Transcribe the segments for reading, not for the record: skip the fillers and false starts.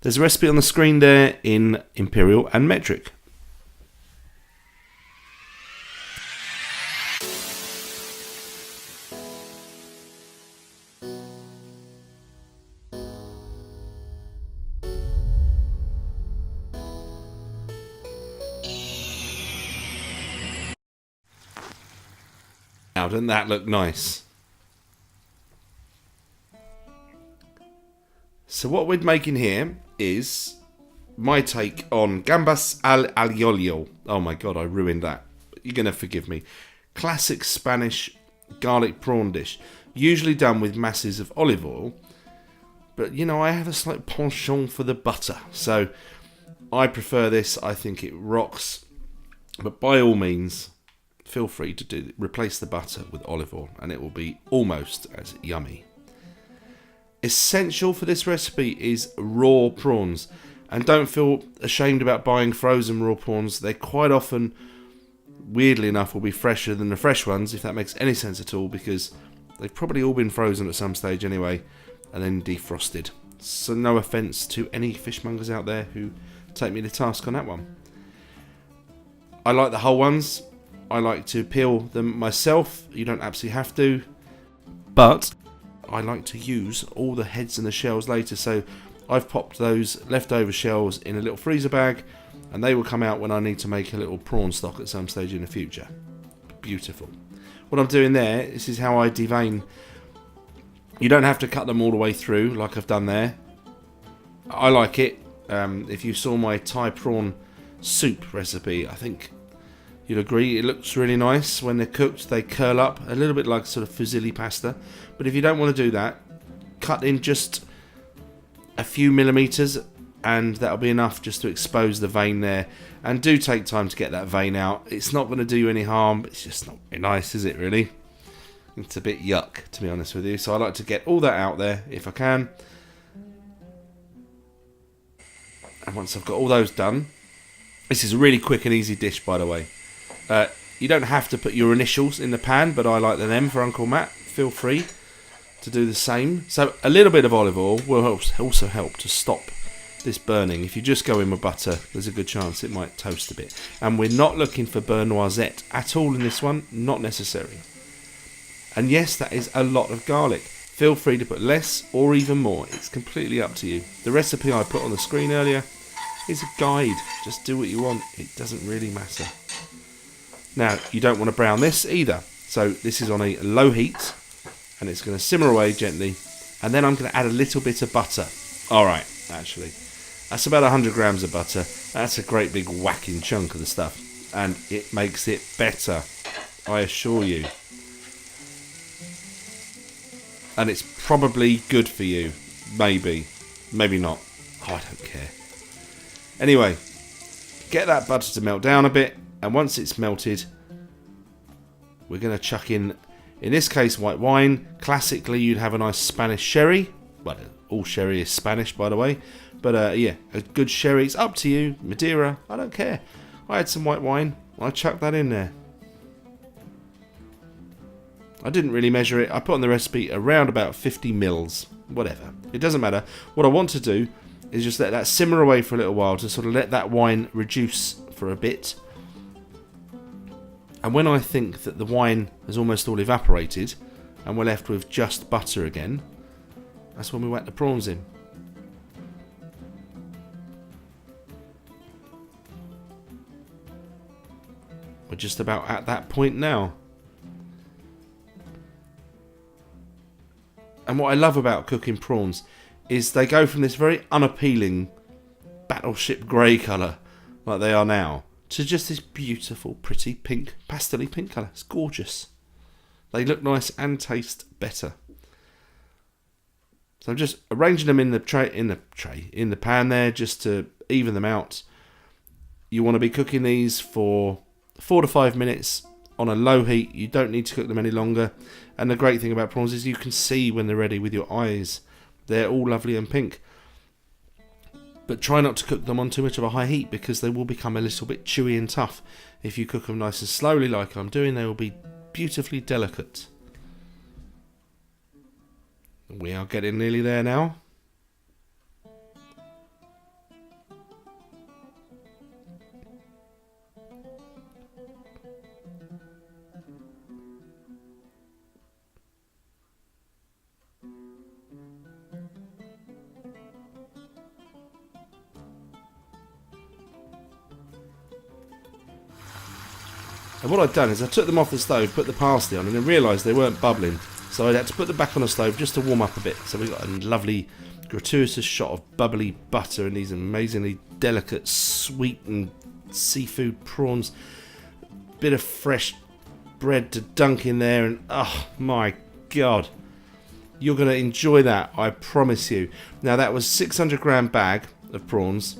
There's a recipe on the screen there in imperial and metric. Now, doesn't that look nice? So what we're making here is my take on Gambas al Ajillo. Oh my god, I ruined that. You're going to forgive me. Classic Spanish garlic prawn dish. Usually done with masses of olive oil. But, you know, I have a slight penchant for the butter. So I prefer this. I think it rocks. But by all means, feel free to replace the butter with olive oil. And it will be almost as yummy. Essential for this recipe is raw prawns, and don't feel ashamed about buying frozen raw prawns. They quite often, weirdly enough, will be fresher than the fresh ones, if that makes any sense at all, because they've probably all been frozen at some stage anyway and then defrosted. So no offence to any fishmongers out there who take me to task on that one. I like the whole ones. I like to peel them myself. You don't absolutely have to, but I like to use all the heads and the shells later, so I've popped those leftover shells in a little freezer bag, and they will come out when I need to make a little prawn stock at some stage in the future. Beautiful. What I'm doing there, this is how I devein. You don't have to cut them all the way through like I've done there. I like it. If you saw my Thai prawn soup recipe, I think you'll agree it looks really nice. When they're cooked, they curl up a little bit like sort of fusilli pasta. But if you don't want to do that, cut in just a few millimeters, and that'll be enough just to expose the vein there. And do take time to get that vein out. It's not going to do you any harm, but it's just not very nice, is it really? It's a bit yuck, to be honest with you. So I like to get all that out there if I can. And once I've got all those done, this is a really quick and easy dish, by the way. You don't have to put your initials in the pan, but I like the M for Uncle Matt. Feel free to do the same. So a little bit of olive oil will also help to stop this burning. If you just go in with butter, there's a good chance it might toast a bit. And we're not looking for burnt noisette at all in this one, not necessary. And yes, that is a lot of garlic. Feel free to put less or even more. It's completely up to you. The recipe I put on the screen earlier is a guide. Just do what you want. It doesn't really matter. Now, you don't want to brown this either. So this is on a low heat, and it's going to simmer away gently. And then I'm going to add a little bit of butter. Alright, actually. That's about 100 grams of butter. That's a great big whacking chunk of the stuff. And it makes it better, I assure you. And it's probably good for you. Maybe. Maybe not. Oh, I don't care. Anyway, get that butter to melt down a bit. And once it's melted, we're going to chuck in this case, white wine. Classically, you'd have a nice Spanish sherry. Well, all sherry is Spanish, by the way. But yeah, a good sherry. It's up to you. Madeira, I don't care. I had some white wine. I chucked that in there. I didn't really measure it. I put on the recipe around about 50 mils. Whatever. It doesn't matter. What I want to do is just let that simmer away for a little while to sort of let that wine reduce for a bit. And when I think that the wine has almost all evaporated and we're left with just butter again, that's when we whack the prawns in. We're just about at that point now. And what I love about cooking prawns is they go from this very unappealing battleship grey colour, like they are now, to just this beautiful, pretty pink, pastel-y pink colour. It's gorgeous. They look nice and taste better. So I'm just arranging them in the pan there, just to even them out. You want to be cooking these for 4 to 5 minutes on a low heat. You don't need to cook them any longer. And the great thing about prawns is you can see when they're ready with your eyes. They're all lovely and pink. But try not to cook them on too much of a high heat, because they will become a little bit chewy and tough. If you cook them nice and slowly like I'm doing, they will be beautifully delicate. We are getting nearly there now. And what I'd done is I took them off the stove, put the parsley on, and then realised they weren't bubbling. So I had to put them back on the stove just to warm up a bit. So we got a lovely gratuitous shot of bubbly butter and these amazingly delicate, sweet and seafood prawns. Bit of fresh bread to dunk in there, and oh my god, you're going to enjoy that, I promise you. Now that was 600 g bag of prawns,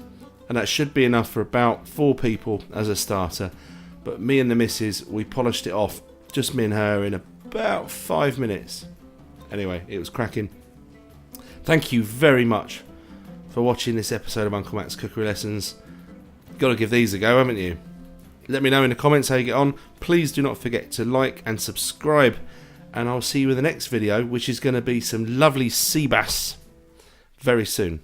and that should be enough for about 4 people as a starter. But me and the missus, we polished it off, just me and her, in about 5 minutes. Anyway, it was cracking. Thank you very much for watching this episode of Uncle Matt's Cookery Lessons. Got to give these a go, haven't you? Let me know in the comments how you get on. Please do not forget to like and subscribe, and I'll see you in the next video, which is going to be some lovely sea bass very soon.